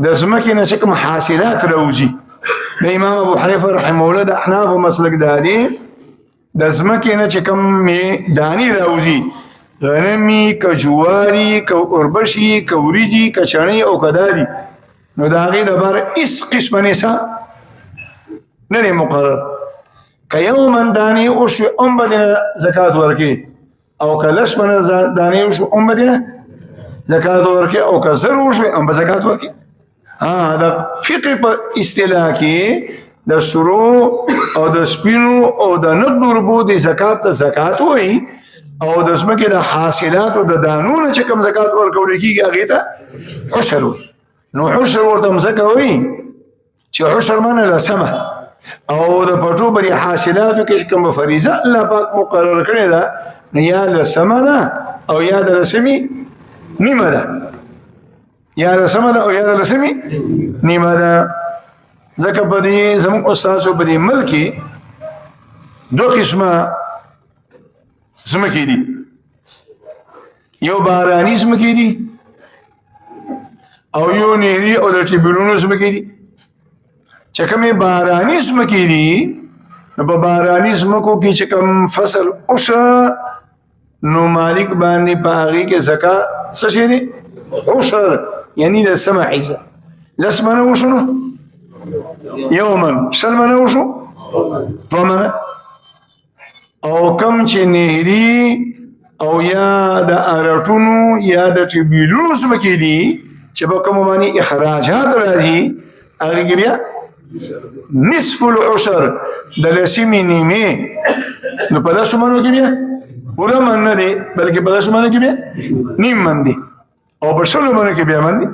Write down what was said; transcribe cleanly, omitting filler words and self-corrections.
د ځمکې نه چې کوم حاصلات راوځي د امام ابو حنیفه رحمه الله د احنافو مسلک دا دی د ځمکې نه چې کوم دانې راوځي غنمي که جواري که اوربشي که وریجې که چڼې او که دالي نو د هغې دپاره هېڅ قسمه نصاب نه دی مقرر که یو من دانې وشوې هم به دې زکات ورکوي او که لس منه دانې وشوې هم به دې زکات ورکوي او که زر وشوې هم به زکات ورکوي د فقه په اصطلاح کې د سرو او د سپینو او د نقدو روپو د زکات ته زکات وایي او د ځمکې د حاصلاتو د دانو نه چې کوم زکات ورکول کېږي هغې ته عشر وایي نو عشر ورته مځکه وایي چې عشر معنی لسمه او د پټو بری حاصلاتو کې کوم فریضه الله پاک مقرر کړې ده نو یا لسمه ده او یا د لسمې نیمه ده یا لسمه ده او یا د لسمې نیمه ده ځکه په دې زموږ استادو په دې ملک کې دو قسمه ځمکې دي یو باراني ځمکې دي او یو نهري او د ټیبلونو ځمکې دي چې کومې باراني ځمکې دي نو په باراني ځمکو کې چې کوم فصل وشه نو مالک باندې په هغې کې زکات څه شی دی عشر یعنی لسمه حصه لس منه وشو نو یو من شل منه وشو دوه منه او کم چې نهري او یا د ارټونو یا د ټیبلونو ځمکې دي چې په کومو باندې اخراجات راځي هغې کې بیا نصف العشر د لسمې نیمې نو په لسو منو کې بیا پوره من نه دی بلکې په لسو منو کې بیا نیم من دی او په شلو منو کې بیا من دی